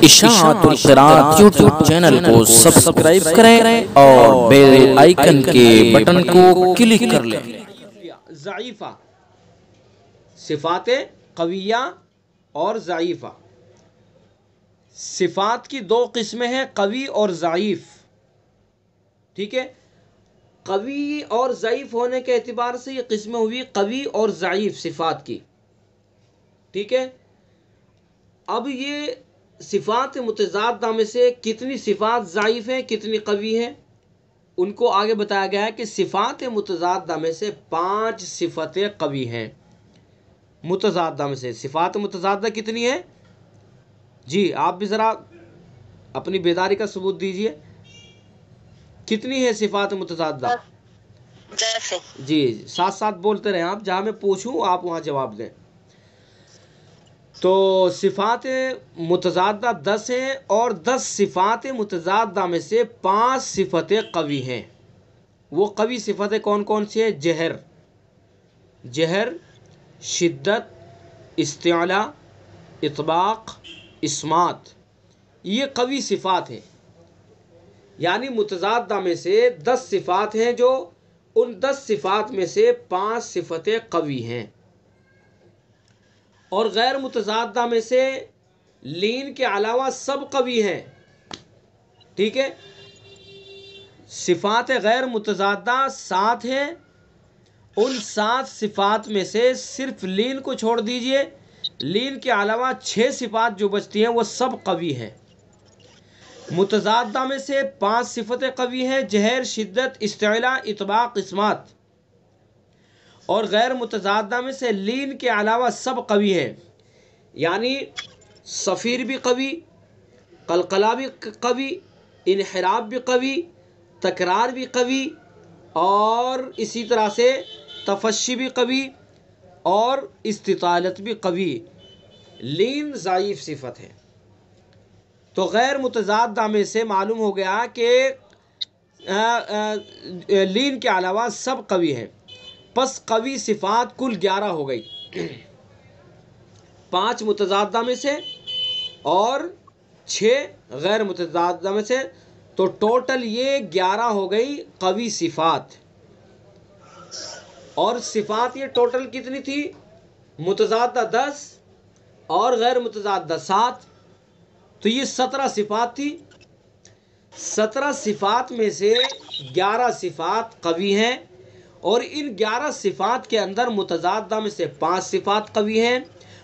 اشاعت القراءت YouTube channel کو subscribe کریں اور بیل آئیکن کے بٹن کو کلک کر لیں۔ ضعیفہ، صفات قویہ اور ضعیفہ۔ صفات کی دو قسمیں ہیں، قوی اور ضعیف۔ ٹھیک ہے، قوی اور ضعیف ہونے کے اعتبار سے یہ قسمیں ہوئی قوی اور ضعیف صفات کی۔ ٹھیک ہے، اب یہ صفات متضادہ میں سے کتنی صفات ضعیف ہیں، کتنی قوی ہیں، ان کو آگے بتایا گیا ہے کہ صفات متضادہ میں سے 5 صفتیں قوی ہیں۔ متضادہ میں سے صفات متضادہ کتنی ہیں؟ جی آپ بھی ذرا اپنی بیداری کا ثبوت دیجئے، کتنی ہے صفات متضادہ؟ جی ساتھ ساتھ بولتے رہیں آپ، جہاں میں پوچھوں آپ وہاں جواب دیں۔ تو صفات متضادہ 10 ہیں، اور 10 صفات متضادہ میں سے 5 صفتیں قوی ہیں۔ وہ قوی صفتیں کون کون سی ہیں؟ جہر، شدت، استعلاء، اطباق، اسمات، یہ قوی صفات ہیں۔ یعنی متضادہ میں سے 10 صفات ہیں، جو ان 10 صفات میں سے 5 صفتیں قوی ہیں۔ اور غیر متضادہ میں سے لین کے علاوہ سب قوی ہیں۔ ٹھیک ہے، صفات غیر متضادہ 7 ہیں، ان 7 صفات میں سے صرف لین کو چھوڑ دیجئے، لین کے علاوہ 6 صفات جو بچتی ہیں وہ سب قوی ہیں۔ متضادہ میں سے 5 صفتیں قوی ہیں، جہر، شدت، استعلاء، اطباق، اسمات۔ اور غیر متضادہ میں سے لین کے علاوہ سب قوی ہیں، یعنی صفیر بھی قوی، قلقلہ بھی قوی، انحراف بھی قوی، تکرار بھی قوی، اور اسی طرح سے تفشی بھی قوی، اور استطالت بھی قوی۔ لین ضعیف صفت ہے۔ تو غیر متضادہ میں سے معلوم ہو گیا کہ لین کے علاوہ سب قوی ہیں، پس قوی صفات کل 11 ہو گئی، 5 متضادہ میں سے اور 6 غیر متضادہ میں سے، تو ٹوٹل یہ 11 ہو گئی قوی صفات۔ اور صفات یہ ٹوٹل کتنی تھی؟ متضادہ 10 اور غیر متضادہ 7، تو یہ 17 صفات تھی۔ 17 صفات میں سے 11 صفات قوی ہیں، اور ان 11 صفات کے اندر متضادہ میں سے 5 صفات قوی ہیں،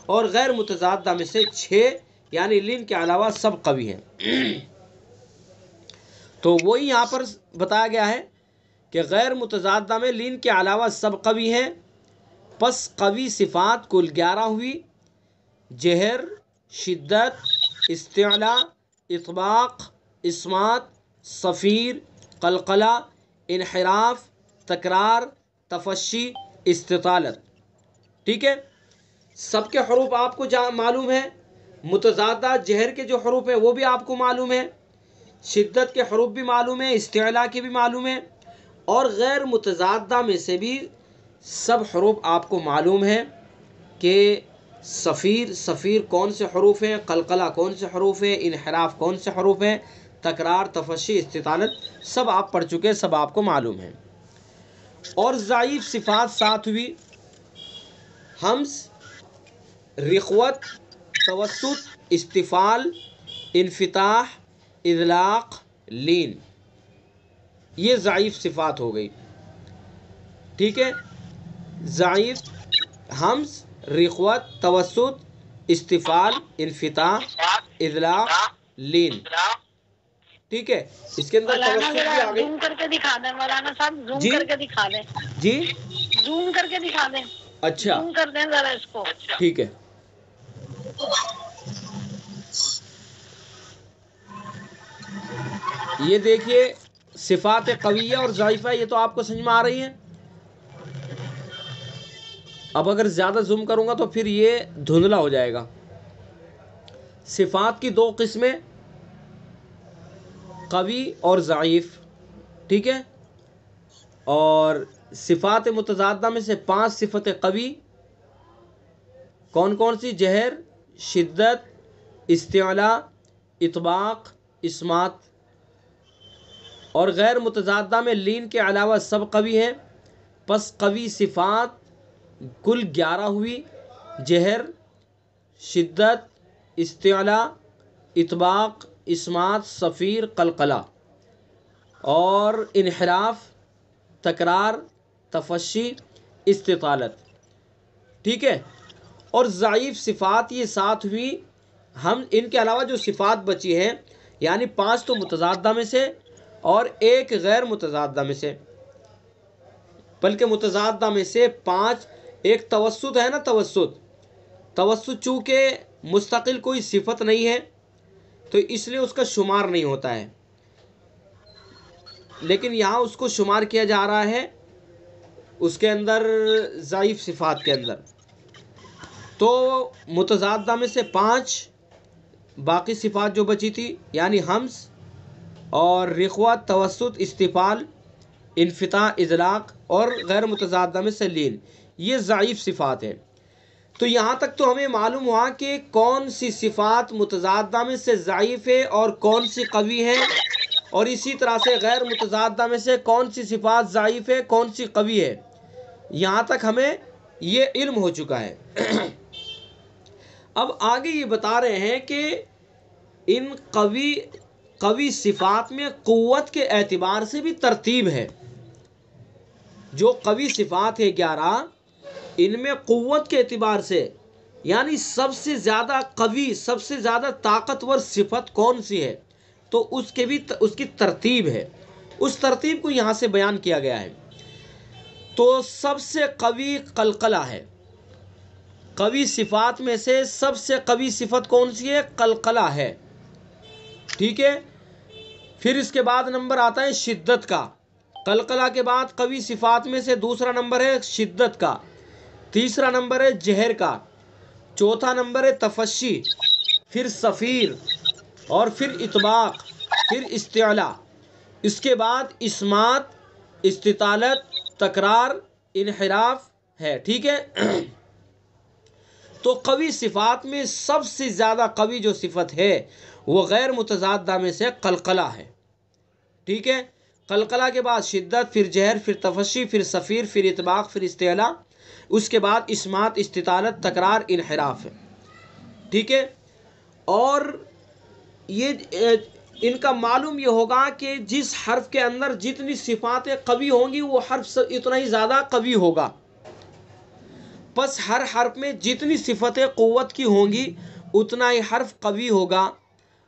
اور غیر متضادہ میں سے 6، یعنی لین کے علاوہ سب قوی ہیں۔ تو وہی یہاں پر بتایا گیا ہے کہ غیر متضادہ میں لین کے علاوہ سب قوی ہیں، پس قوی صفات کل 11 ہوئی۔ جہر، شدت، استعلاء، اطباق، اسمات، صفیر، قلقلہ، انحراف، تکرار، تفشی، استطالت۔ ٹھیک ہے، سب کے حروف آپ کو معلوم ہے۔ متضادہ جہر کے جو حروف ہیں وہ بھی آپ کو معلوم ہے، شدت کے حروف بھی معلوم ہیں، استعلاء کے بھی معلوم ہیں، اور غیر متضادہ میں سے بھی سب حروف آپ کو معلوم ہے کہ صفیر کون سے حروف ہیں، قلقلہ کون سے حروف ہیں، انحراف کون سے حروف ہیں، تکرار، تفشی، استطالت، سب آپ پڑھ چکے، سب آپ کو معلوم ہے۔ اور ضعیف صفات 7 ہوئی، ہمز، رخوت، توسط، استفال، انفتاح، اطلاق، لین، یہ ضعیف صفات ہو گئی۔ ٹھیک ہے، ضعیف ہمز، رخوت، توسط، استفال، انفتاح، اطلاق، لین۔ ٹھیک ہے، اس کے اندر توسط بھی آ گئی۔ زوم کر کے دکھا دیں مولانا صاحب، زوم جی کر کے دکھا دیں، جی زوم کر کے دکھا دیں، اچھا زوم کر دیں ذرا اس کو۔ ٹھیک ہے، یہ دیکھیے صفات قویہ اور ضعیفہ، یہ تو آپ کو سمجھ میں آ رہی ہیں۔ اب اگر زیادہ زوم کروں گا تو پھر یہ دھندلا ہو جائے گا۔ صفات کی 2 قسمیں، قوی اور ضعیف۔ ٹھیک ہے، اور صفات متضادہ میں سے 5 صفتیں قوی، کون کون سی؟ جہر، شدت، استعلاء، اطباق، اسمات، اور غیر متضادہ میں لین کے علاوہ سب قوی ہیں، پس قوی صفات کل 11 ہوئی: جہر، شدت، استعلاء، اطباق، اسمات، صفیر، قلقلہ، اور انحراف، تکرار، تفشی، استطالت. ٹھیک ہے. اور ضعیف صفات یہ 7 ہوئی. ہم ان کے علاوہ جو صفات بچی ہیں، یعنی 5 تو متضادہ میں سے اور 1 غیر متضادہ میں سے، بلکہ متضادہ میں سے 5. ایک توسط ہے نا، توسط چونکہ مستقل کوئی صفت نہیں ہے تو اس لیے اس کا شمار نہیں ہوتا ہے، لیکن یہاں اس کو شمار کیا جا رہا ہے اس کے اندر، ضعیف صفات کے اندر. تو متضادہ میں سے 5، باقی صفات جو بچی تھی یعنی حمز اور رخوت، توسط، استفال، انفتاح، اطلاق، اور غیر متضادہ میں سے لین، یہ ضعیف صفات ہیں. تو یہاں تک تو ہمیں معلوم ہوا کہ کون سی صفات متضادہ میں سے ضعیف ہے اور کون سی قوی ہے، اور اسی طرح سے غیر متضادہ میں سے کون سی صفات ضعیف ہے، کون سی قوی ہے. یہاں تک ہمیں یہ علم ہو چکا ہے. اب آگے یہ بتا رہے ہیں کہ ان قوی صفات میں قوت کے اعتبار سے بھی ترتیب ہے. جو قوی صفات ہے 11، ان میں قوت کے اعتبار سے، یعنی سب سے زیادہ قوی، سب سے زیادہ طاقتور صفت کون سی ہے، تو اس کی ترتیب ہے. اس ترتیب کو یہاں سے بیان کیا گیا ہے. تو سب سے قوی قلقلہ ہے. قوی صفات میں سے سب سے قوی صفت کون سی ہے؟ قلقلہ ہے. ٹھیک ہے. پھر اس کے بعد نمبر آتا ہے شدت کا. قلقلہ کے بعد قوی صفات میں سے دوسرا نمبر ہے شدت کا، تیسرا نمبر ہے جہر کا، چوتھا نمبر ہے تفشی، پھر صفیر، اور پھر اطباق، پھر استعلاء. اس کے بعد اسمات، استطالت، تکرار، انحراف ہے. ٹھیک ہے. تو قوی صفات میں سب سے زیادہ قوی جو صفت ہے وہ غیر متضادہ میں سے قلقلہ ہے. ٹھیک ہے. قلقلہ کے بعد شدت، پھر جہر، پھر تفشی، پھر صفیر، پھر اطباق، پھر استعلاء. اس کے بعد اسمات، استطالت، تکرار، انحراف ہے. ٹھیک ہے. اور یہ ان کا معلوم یہ ہوگا کہ جس حرف کے اندر جتنی صفاتیں قوی ہوں گی وہ حرف اتنا ہی زیادہ قوی ہوگا. پس ہر حرف میں جتنی صفتیں قوت کی ہوں گی اتنا ہی حرف قوی ہوگا،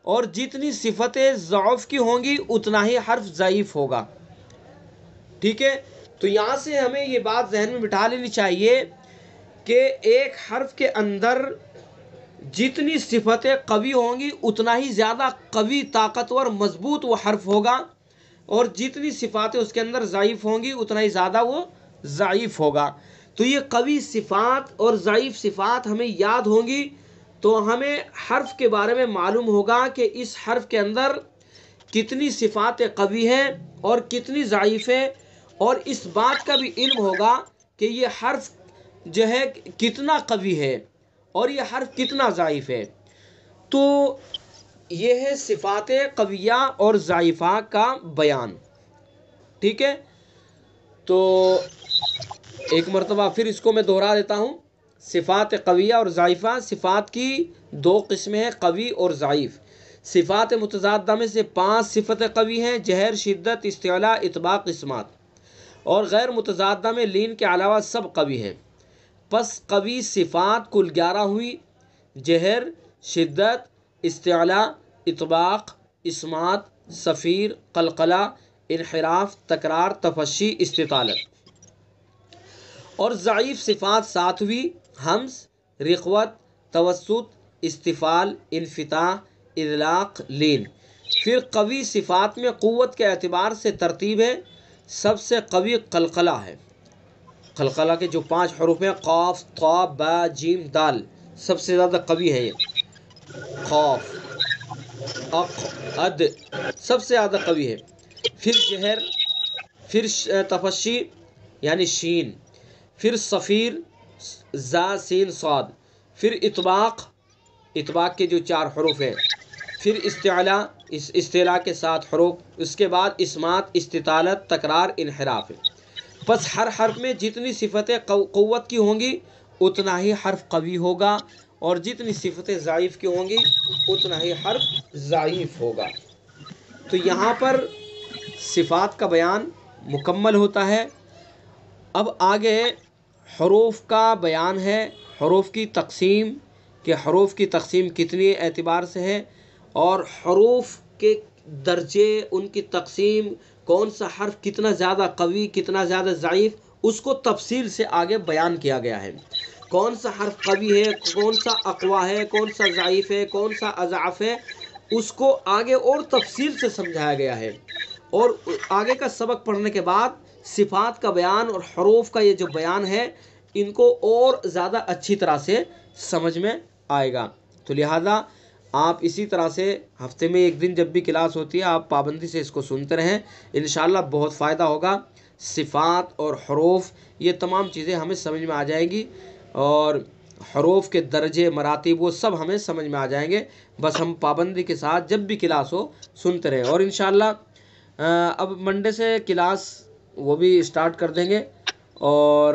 اور جتنی صفتیں ضعف کی ہوں گی اتنا ہی حرف ضعیف ہوگا. ٹھیک ہے. تو یہاں سے ہمیں یہ بات ذہن میں بٹھا لینی چاہیے کہ ایک حرف کے اندر جتنی صفتیں قوی ہوں گی اتنا ہی زیادہ قوی، طاقتور، مضبوط وہ حرف ہوگا، اور جتنی صفاتیں اس کے اندر ضعیف ہوں گی اتنا ہی زیادہ وہ ضعیف ہوگا. تو یہ قوی صفات اور ضعیف صفات ہمیں یاد ہوں گی تو ہمیں حرف کے بارے میں معلوم ہوگا کہ اس حرف کے اندر کتنی صفات قوی ہیں اور کتنی ضعیف ہیں، اور اس بات کا بھی علم ہوگا کہ یہ حرف جو ہے کتنا قوی ہے اور یہ حرف کتنا ضعیف ہے. تو یہ ہے صفات قویہ اور ضعیفہ کا بیان. ٹھیک ہے. تو ایک مرتبہ پھر اس کو میں دہرا دیتا ہوں. صفات قویہ اور ضعیفہ، صفات کی 2 قسمیں ہیں، قوی اور ضعیف. صفات متضادہ میں سے 5 صفتیں قوی ہیں: جہر، شدت، استعلاء، اطباق، اسمات. اور غیر متضادہ میں لین کے علاوہ سب قوی ہیں. پس قوی صفات کل 11 ہوئی: جہر، شدت، استعلاء، اطباق، اسمات، صفیر، قلقلہ، انحراف، تکرار، تفشی، استطالت. اور ضعیف صفات 7 ہوئی: حمز، رخوت، توسط، استفال، انفتاح، اطلاق، لین. پھر قوی صفات میں قوت کے اعتبار سے ترتیب ہے. سب سے قوی قلقلہ ہے. قلقلہ کے جو 5 حروف ہیں، قاف، طا، با، جیم، دال، سب سے زیادہ قوی ہے. یہ قاف، اق، اد سب سے زیادہ قوی ہے. پھر جہر، پھر تفشی یعنی شین، پھر صفیر، زا، سین، صاد. پھر اطباق کے جو 4 حروف ہیں، پھر استعلا، اس استعلا کے ساتھ حروف، اس کے بعد اسمات، استطالت، تکرار، انحراف۔ پس ہر حرف میں جتنی صفتیں قوت کی ہوں گی اتنا ہی حرف قوی ہوگا، اور جتنی صفتیں ضعیف کی ہوں گی اتنا ہی حرف ضعیف ہوگا۔ تو یہاں پر صفات کا بیان مکمل ہوتا ہے۔ اب آگے حروف کا بیان ہے، حروف کی تقسیم، کہ حروف کی تقسیم کتنی اعتبار سے ہے، اور حروف کے درجے، ان کی تقسیم، کون سا حرف کتنا زیادہ قوی، کتنا زیادہ ضعیف، اس کو تفصیل سے آگے بیان کیا گیا ہے۔ کون سا حرف قوی ہے، کون سا اقویٰ ہے، کون سا ضعیف ہے، کون سا اضعف ہے، اس کو آگے اور تفصیل سے سمجھایا گیا ہے۔ اور آگے کا سبق پڑھنے کے بعد صفات کا بیان اور حروف کا یہ جو بیان ہے ان کو اور زیادہ اچھی طرح سے سمجھ میں آئے گا۔ تو لہٰذا آپ اسی طرح سے ہفتے میں ایک دن جب بھی کلاس ہوتی ہے آپ پابندی سے اس کو سنتے رہیں، انشاءاللہ بہت فائدہ ہوگا۔ صفات اور حروف یہ تمام چیزیں ہمیں سمجھ میں آ جائیں گی، اور حروف کے درجے، مراتب، وہ سب ہمیں سمجھ میں آ جائیں گے۔ بس ہم پابندی کے ساتھ جب بھی کلاس ہو سنتے رہیں۔ اور انشاءاللہ اب منڈے سے کلاس وہ بھی اسٹارٹ کر دیں گے، اور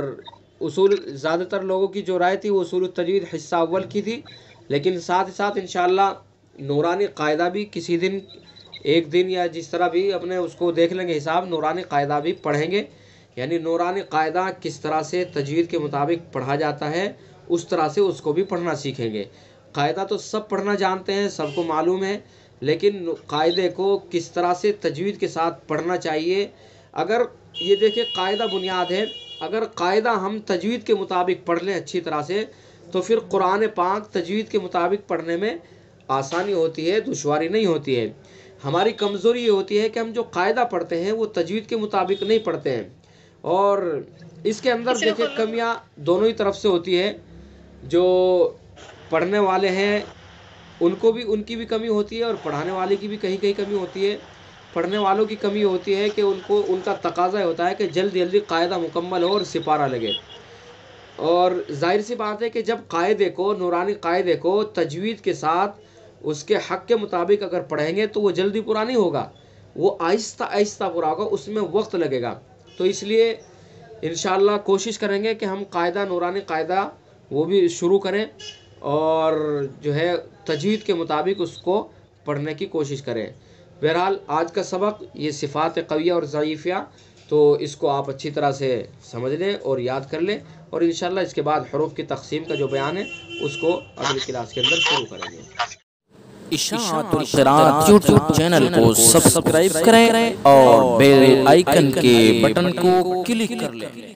اصول، زیادہ تر لوگوں کی جو رائے تھی وہ اصول التجوید حصہ اول کی تھی، لیکن ساتھ ہی ساتھ انشاءاللہ نورانی قاعدہ بھی کسی دن، ایک دن یا جس طرح بھی اپنے اس کو دیکھ لیں گے حساب، نورانی قاعدہ بھی پڑھیں گے۔ یعنی نورانی قاعدہ کس طرح سے تجوید کے مطابق پڑھا جاتا ہے اس طرح سے اس کو بھی پڑھنا سیکھیں گے۔ قاعدہ تو سب پڑھنا جانتے ہیں، سب کو معلوم ہے، لیکن قاعدے کو کس طرح سے تجوید کے ساتھ پڑھنا چاہیے۔ اگر یہ دیکھیں قاعدہ بنیاد ہے، اگر قاعدہ ہم تجوید کے مطابق پڑھ لیں اچھی طرح سے تو پھر قرآن پاک تجوید کے مطابق پڑھنے میں آسانی ہوتی ہے، دشواری نہیں ہوتی ہے۔ ہماری کمزوری یہ ہوتی ہے کہ ہم جو قاعدہ پڑھتے ہیں وہ تجوید کے مطابق نہیں پڑھتے ہیں، اور اس کے اندر دیکھیں کمیاں دونوں ہی طرف سے ہوتی ہے۔ جو پڑھنے والے ہیں ان کو بھی، ان کی بھی کمی ہوتی ہے، اور پڑھانے والے کی بھی کہیں کہیں کمی ہوتی ہے۔ پڑھنے والوں کی کمی ہوتی ہے کہ ان کو، ان کا تقاضا ہوتا ہے کہ جلدی جلدی قاعدہ مکمل ہو اور سپارہ لگے، اور ظاہر سی بات ہے کہ جب قاعدے کو، نورانی قاعدے کو تجوید کے ساتھ اس کے حق کے مطابق اگر پڑھیں گے تو وہ جلدی پورا نہیں ہوگا، وہ آہستہ آہستہ پورا ہوگا، اس میں وقت لگے گا۔ تو اس لیے انشاءاللہ کوشش کریں گے کہ ہم قاعدہ، نورانی قاعدہ وہ بھی شروع کریں، اور جو ہے تجوید کے مطابق اس کو پڑھنے کی کوشش کریں۔ بہرحال آج کا سبق یہ صفات قویہ اور ضعیفہ، تو اس کو آپ اچھی طرح سے سمجھ لیں اور یاد کر لیں، اور انشاءاللہ اس کے بعد حروف کی تقسیم کا جو بیان ہے اس کو اگلی کلاس کے اندر شروع کریں گے۔ اشاعت القرآن یوٹیوب چینل کو سبسکرائب کریں اور بیل آئیکن کے بٹن کو کلک کر لیں۔